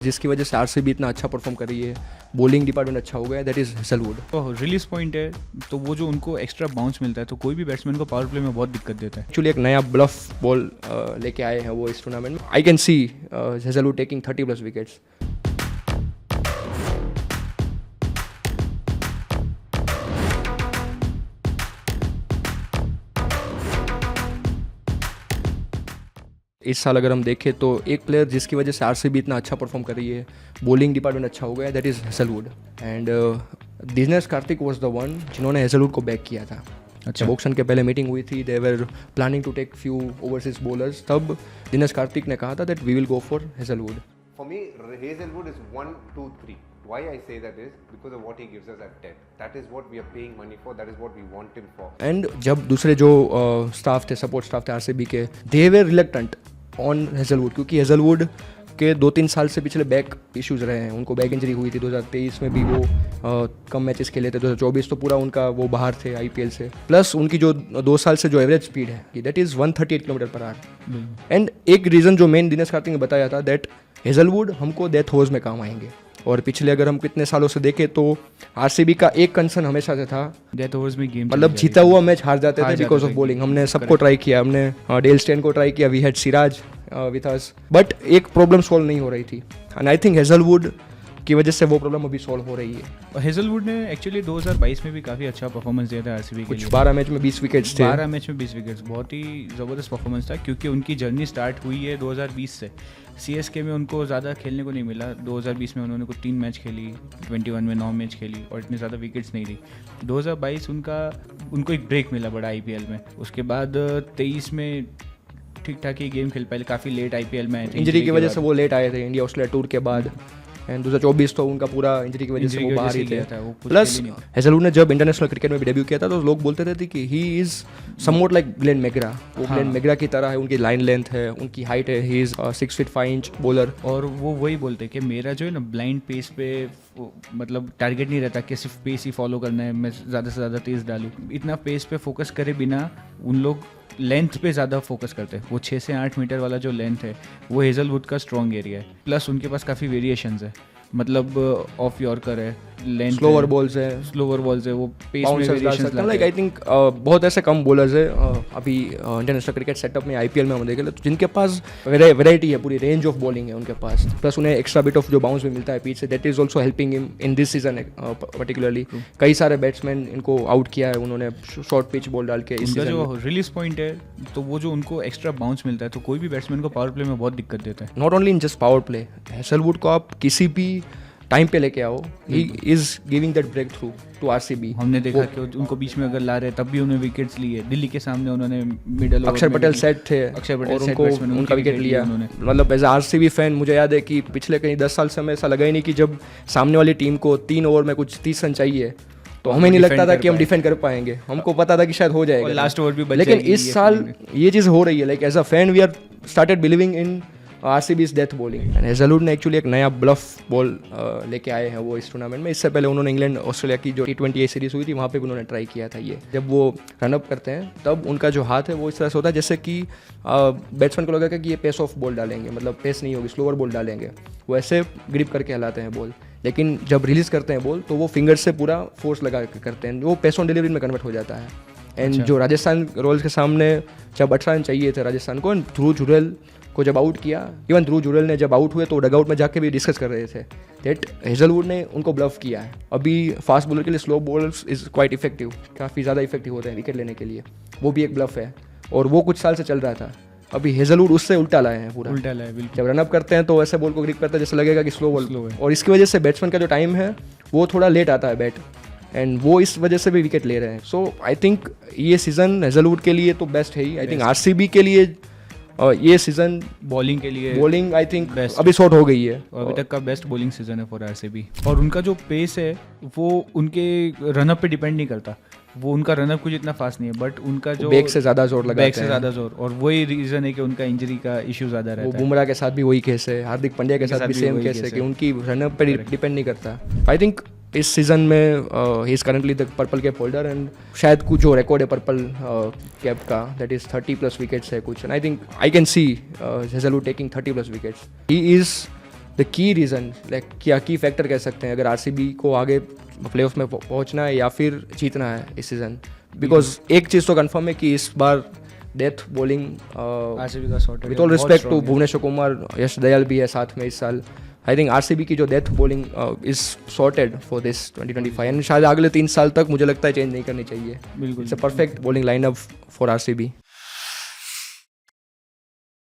जिसकी वजह से आरसीबी इतना अच्छा परफॉर्म कर रही है, बॉलिंग डिपार्टमेंट अच्छा हो गया, दैट इज हेजलवुड। तो रिलीज पॉइंट है तो वो जो उनको एक्स्ट्रा बाउंस मिलता है तो कोई भी बैट्समैन को पावर प्ले में बहुत दिक्कत देता है। एक्चुअली एक नया ब्लफ बॉल लेके आए हैं वो इस टूर्नामेंट में। I can see Hazlewood taking 30+ wickets. इस साल अगर हम देखें तो एक प्लेयर जिसकी वजह से आरसीबी इतना अच्छा परफॉर्म कर रही है, बॉलिंग डिपार्टमेंट अच्छा हो गया, that is Hazlewood. And Dinesh Karthik was the one जिन्होंने हेजलवुड को बैक किया था। अच्छा, जब ऑक्शन के पहले मीटिंग हुई थी, they were planning to take few overseas bowlers, तब दिनेश कार्तिक ने कहा था that we will go for Hazlewood. For me, Hazelwood is 1, 2, 3. Why I say that is because of what he gives us at 10. That is what we are paying money for. That is what we want him for. And जब दूसरे जो staff थे, support staff थे RCB के, दे वर reluctant on Hazlewood, क्योंकि Hazlewood के 2-3 साल से पिछले बैक इश्यूज रहे हैं। उनको बैक इंजरी हुई थी 2023 में भी, वो कम मैचेस खेले थे। 2024 तो पूरा उनका वो बाहर थे आईपीएल से। प्लस उनकी जो 2 साल से जो एवरेज स्पीड है दैट इज़ 138 km/h। एंड एक रीज़न जो मेन दिनेश कार्तिक ने बताया था दैट हेजलवुड हमको डेथ ओवर्स में काम आएंगे। और पिछले अगर हम कितने सालों से देखें तो आरसीबी का एक कंसर्न हमेशा से था, डेथ ओवर्स में गेम मतलब जीता हुआ मैच हार जाते थे बिकॉज ऑफ बॉलिंग। हमने सबको ट्राई किया, हमने डेल स्टेन को ट्राई किया, we had Siraj with us, but एक प्रॉब्लम सॉल्व नहीं हो रही थी। एंड आई थिंक हेजलवुड की वजह से वो प्रॉब्लम अभी सॉल्व हो रही है। हेजलवुड ने एक्चुअली 2022 में भी काफ़ी अच्छा परफॉर्मेंस दिया था आरसीबी के लिए। 12 मैच में 20 विकेट्स थे। 12 मैच में 20 विकेट्स, बहुत ही ज़बरदस्त परफॉर्मेंस था, क्योंकि उनकी जर्नी स्टार्ट हुई है 2020 से। सीएसके में उनको ज़्यादा खेलने को नहीं मिला। 2020 में उन्होंने कुछ 3 मैच खेली, 21 में 9 मैच खेली और इतनी ज़्यादा विकेट्स नहीं ली। 2022 उनको एक ब्रेक मिला बड़ा आईपीएल में। उसके बाद 23 में ठीक ठाक ही गेम खेल पाए, काफ़ी लेट आईपीएल में आए थे इंजरी की वजह से वो लेट आए थे इंडिया ऑस्ट्रेलिया टूर के बाद। एंड 2024 तो उनका पूरा इंजरी की वजह से वो बाहर ही थे। प्लस हेजलवुड ने जब इंटरनेशनल क्रिकेट में भी डेब्यू किया था तो लोग बोलते थे कि he is somewhat like Glenn McGrath. वो ग्लेन मैग्रा की तरह है, उनकी लाइन लेंथ है, उनकी हाइट है, he is 6 feet 5 inch bowler. और वो वही बोलते हैं कि मेरा जो है ना ब्लाइंड पेस पे मतलब टारगेट नहीं रहता कि सिर्फ पेस ही फॉलो करना है, मैं ज़्यादा से ज़्यादा तेज़ डालूँ। इतना पेस पे फोकस करे बिना उन लोग लेंथ पे ज़्यादा फोकस करते हैं। वो 6 से 8 मीटर वाला जो लेंथ है वो हेजलवुड का स्ट्रॉन्ग एरिया है। प्लस उनके पास काफ़ी वेरिएशंस है, मतलब ऑफ यॉर्कर है, लेंथ, स्लोवर बॉल्स है, वो पेस में वेरिएशंस लाइक आई थिंक बहुत ऐसे कम बॉलर्स है अभी इंटरनेशनल क्रिकेट सेटअप में आईपीएल में हम देखें तो जिनके पास वैरायटी है, पूरी रेंज ऑफ बॉलिंग है उनके पास। प्लस उन्हें एक्स्ट्रा बिट ऑफ जो बाउंस भी मिलता है पीछे, that is also helping him in this season particularly. कई सारे बैट्समैन इनको आउट किया है उन्होंने शॉर्ट पिच बॉल डाल के। उनका जो रिलीज पॉइंट है तो वो जो उनको एक्स्ट्रा बाउंस मिलता है तो कोई भी बैट्समैन को पावर प्ले में बहुत दिक्कत देता है। Not only in just power play, Hazlewood को आप किसी भी टाइम पे लेके आओ, he is giving that breakthrough to RCB. हमने देखा कि उनको बीच में अगर ला रहे तब भी उन्होंने विकेट्स लिए। दिल्ली के सामने उन्होंने मिडल अक्षर पटेल सेट थे, अक्षर पटेल और उनको उनका विकेट लिया। मतलब एज आरसीबी फैन मुझे याद है कि पिछले कहीं 10 साल से हमें ऐसा लगा ही नहीं कि जब सामने वाली टीम को 3 ओवर में कुछ 30 रन चाहिए तो हमें नहीं लगता था कि हम डिफेंड कर पाएंगे। हमको पता था कि शायद हो जाएगा लास्ट ओवर भी बच लेकिन इस साल ये चीज़ हो रही है। Like as a fan we are started believing in RCB's death bowling. And Hazlewood ने एक्चुअली एक नया ब्लफ बॉल लेके आए हैं वो इस टूर्नामेंट में। इससे पहले उन्होंने इंग्लैंड ऑस्ट्रेलिया की जो T20 सीरीज हुई थी वहाँ पे भी उन्होंने ट्राई किया था ये। जब वो रनअप करते हैं तब उनका जो हाथ है वो इस तरह से होता है जैसे कि बैट्समैन को लगेगा कि ये पेस ऑफ बॉल डालेंगे, मतलब पेस नहीं होगी, स्लोअर बॉल डालेंगे। वो ऐसे ग्रिप करके हिलाते हैं बॉल, लेकिन जब रिलीज़ करते हैं बॉल तो वो फिंगर से पूरा फोर्स लगा के करते हैं, वो पेस ऑन डिलीवरी में कन्वर्ट हो जाता है। एंड जो राजस्थान रॉयल्स के सामने जब 18 रन चाहिए थे राजस्थान को, ध्रुव जुरेल को जब आउट किया, इवन ध्रुव जुरेल ने जब आउट हुए तो डगआउट में जाके भी डिस्कस कर रहे थे दैट हेजलवुड ने उनको ब्लफ किया है। अभी फास्ट बॉलर के लिए slow bowlers is quite effective, काफ़ी ज़्यादा इफेक्टिव होते हैं विकेट लेने के लिए, वो भी एक ब्लफ है और वो कुछ साल से चल रहा था। अभी हेजलवुड उससे उल्टा लाए हैं, पूरा उल्टा लाए। जब रनअप करते हैं तो ऐसे बॉल को ग्रिप करते हैं जैसे लगेगा कि स्लो बॉल है, और इसकी वजह से बैट्समैन का जो टाइम है वो थोड़ा लेट आता है बैट, एंड वो इस वजह से भी विकेट ले रहे हैं। सो आई थिंक ये सीज़न हेजलवुड के लिए तो बेस्ट है ही। आई थिंक आरसीबी के लिए ये सीज़न बॉलिंग के लिए बॉलिंग आई थिंक अभी शॉर्ट हो गई है, अभी तक का बेस्ट बॉलिंग सीजन है फॉर आरसीबी। और उनका जो पेस है वो उनके रनअप पे डिपेंड नहीं करता, वो उनका रनअप कुछ इतना फास्ट नहीं है, बट उनका जो बैक से ज़्यादा जोर लगाते हैं, बैक से ज़्यादा जोर, और वही रीज़न है कि उनका इंजरी का इशू ज़्यादा रहता है। बुमराह के साथ भी वही केस है, हार्दिक पांड्या के साथ भी सेम केस है कि उनकी रनअप पे डिपेंड नहीं करता। आई थिंक इस सीज़न में he is currently the purple cap holder, and शायद कुछ जो रिकॉर्ड है पर्पल कैप का दैट इज़ 30+ विकेट्स है कुछ, and I think I can see Hazlewood taking 30+ wickets. He is the key reason like क्या की फैक्टर कह सकते हैं अगर आरसीबी को आगे प्ले ऑफ में पहुंचना है या फिर जीतना है इस सीज़न, बिकॉज एक चीज़ तो कंफर्म है कि इस बार डेथ बॉलिंग आरसीबी का sorted with all respect to Bhuvneshwar Kumar, Yash Dayal भी है साथ में इस साल. आई थिंक आरसीबी की जो death bowling is sorted for this 2025 and शायद अगले 3 साल तक मुझे लगता है चेंज नहीं करनी चाहिए. बिल्कुल it's a perfect bowling lineup for RCB.